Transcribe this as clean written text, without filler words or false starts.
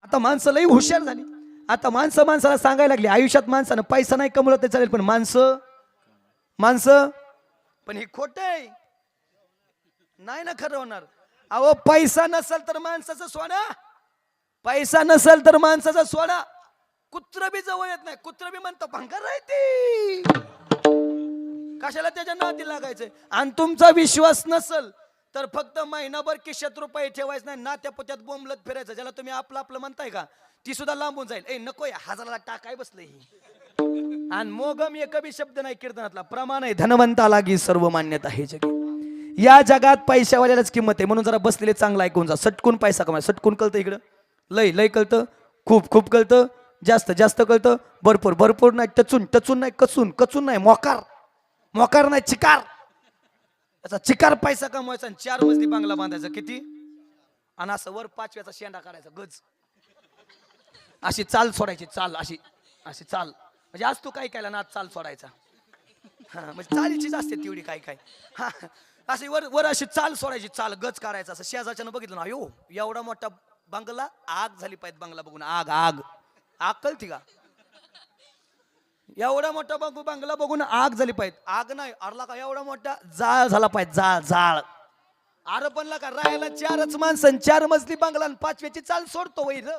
आता माणसं लई हुशार झाली. आता माणसं माणसाला सांगायला लागली आयुष्यात माणसानं पैसा नाही कमवला तर चालेल, पण माणसं माणसं पण हे खोट आहे. नाही ना खरं होणार. अहो पैसा नसेल तर माणसाचं सोडा, पैसा नसेल तर माणसाचा सोडा. कुत्र बी जवळ येत नाही. कुत्र बी म्हणतं भंगार आहे ती, कशाला त्याच्या नादी लागायचंय. आणि तुमचा विश्वास नसल तर फक्त महिनाभर खिशात रुपये ठेवायचं नाही, नात्या पोत्यात बोंबलत फिरायचं. ज्याला तुम्ही आपलं आपलं म्हणताय का ती सुद्धा लांबून जाईल. ए नको हजाराला टाकाय बसलंय ही. आणि मोगम एक बी शब्द नाही कीर्तनातला. प्रमाण आहे धनवंता लागी सर्व मान्यता हे जगी. या जगात पैशावाल्यालाच किंमत आहे. म्हणून जरा बसलेले चांगला ऐकून जा. सटकून पैसा कमाय. सटकून कळतं इकडं, लय लय कळतं, खूप खूप कळतं, जास्त जास्त कळतं, भरपूर भरपूर नाही, टचून टचून नाही, कचून कचून नाही, मोकार मोकार नाही, चिकार. त्याचा चिकार पैसा कमवायचा आणि 4 मजली बांगला बांधायचा. किती? आणि असं वर 5व्याचा शेंडा काढायचा गज. अशी चाल सोडायची. चाल अशी अशी चाल म्हणजे आज तू काय केला ना चाल सोडायचा. हा म्हणजे चालीचीच असते तेवढी काय काय. हा अशी वर वर अशी चाल सोडायची. चाल गज काढायचा. असं शेजारच्यानं बघितलं ना, यो एवढा मोठा बंगला, आग झाली पाहिजे बंगला बघून. आग आग आग कळती का? एवढा मोठा बंगला बघून आग झाली पाहिजे. आग नाही अरला का, एवढा मोठा जाळ झाला पाहिजे. जाळ जाळ. अरे पण का राहायला 4च माणसं, 4 मजली बंगला आणि 5व्याची चाल सोडतो वैर.